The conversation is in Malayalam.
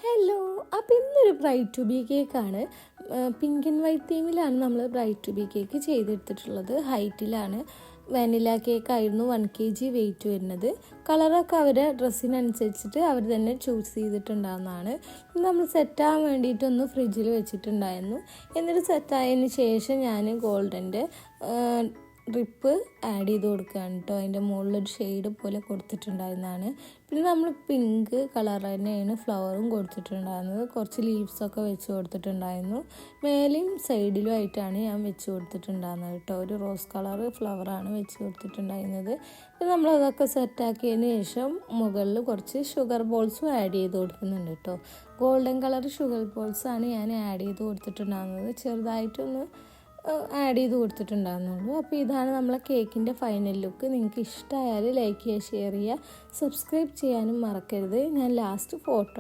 ഹലോ, അപ്പോൾ ഇന്നൊരു ബ്രൈറ്റ് ടു ബി കേക്കാണ്. പിങ്ക് ആൻഡ് വൈറ്റ് തീമിലാണ് നമ്മൾ ബ്രൈറ്റ് ടു ബി കേക്ക് ചെയ്തെടുത്തിട്ടുള്ളത്. ഹൈറ്റിലാണ്. വാനില കേക്കായിരുന്നു 1 kg വെയിറ്റ് വരുന്നത്. കളറൊക്കെ അവരുടെ ഡ്രസ്സിനനുസരിച്ചിട്ട് അവർ തന്നെ ചൂസ് ചെയ്തിട്ടുണ്ടാകുന്നതാണ്. നമ്മൾ സെറ്റാകാൻ വേണ്ടിയിട്ടൊന്ന് ഫ്രിഡ്ജിൽ വെച്ചിട്ടുണ്ടായിരുന്നു. എന്നിട്ട് സെറ്റായതിന് ശേഷം ഞാൻ ഗോൾഡൻ്റെ ഡ്രിപ്പ് ആഡ് ചെയ്ത് കൊടുക്കുകയാണ് കേട്ടോ. അതിൻ്റെ മുകളിലൊരു ഷെയ്ഡ് പോലെ കൊടുത്തിട്ടുണ്ടായിരുന്നതാണ്. പിന്നെ നമ്മൾ പിങ്ക് കളർ തന്നെയാണ് ഫ്ലവറും കൊടുത്തിട്ടുണ്ടായിരുന്നത്. കുറച്ച് ലീവ്സൊക്കെ വെച്ച് കൊടുത്തിട്ടുണ്ടായിരുന്നു. മേലെയും സൈഡിലും ആയിട്ടാണ് ഞാൻ വെച്ച് കൊടുത്തിട്ടുണ്ടായിരുന്നത് കേട്ടോ. ഒരു റോസ് കളർ ഫ്ലവറാണ് വെച്ച് കൊടുത്തിട്ടുണ്ടായിരുന്നത്. പിന്നെ നമ്മളതൊക്കെ സെറ്റാക്കിയതിന് ശേഷം മുകളിൽ കുറച്ച് ഷുഗർ ബോൾസും ആഡ് ചെയ്ത് കൊടുക്കുന്നുണ്ട് കേട്ടോ. ഗോൾഡൻ കളർ ഷുഗർ ബോൾസാണ് ഞാൻ ആഡ് ചെയ്ത് കൊടുത്തിട്ടുണ്ടായിരുന്നത്. ചെറുതായിട്ടൊന്ന് ആഡ് ചെയ്ത് കൊടുത്തിട്ടുണ്ടാകുന്നുള്ളൂ. അപ്പോൾ ഇതാണ് നമ്മളെ കേക്കിൻ്റെ ഫൈനൽ ലുക്ക്. നിങ്ങൾക്ക് ഇഷ്ടമായാൽ ലൈക്ക് ചെയ്യുക, ഷെയർ ചെയ്യുക, സബ്സ്ക്രൈബ് ചെയ്യാനും മറക്കരുത്. ഞാൻ ലാസ്റ്റ് ഫോട്ടോ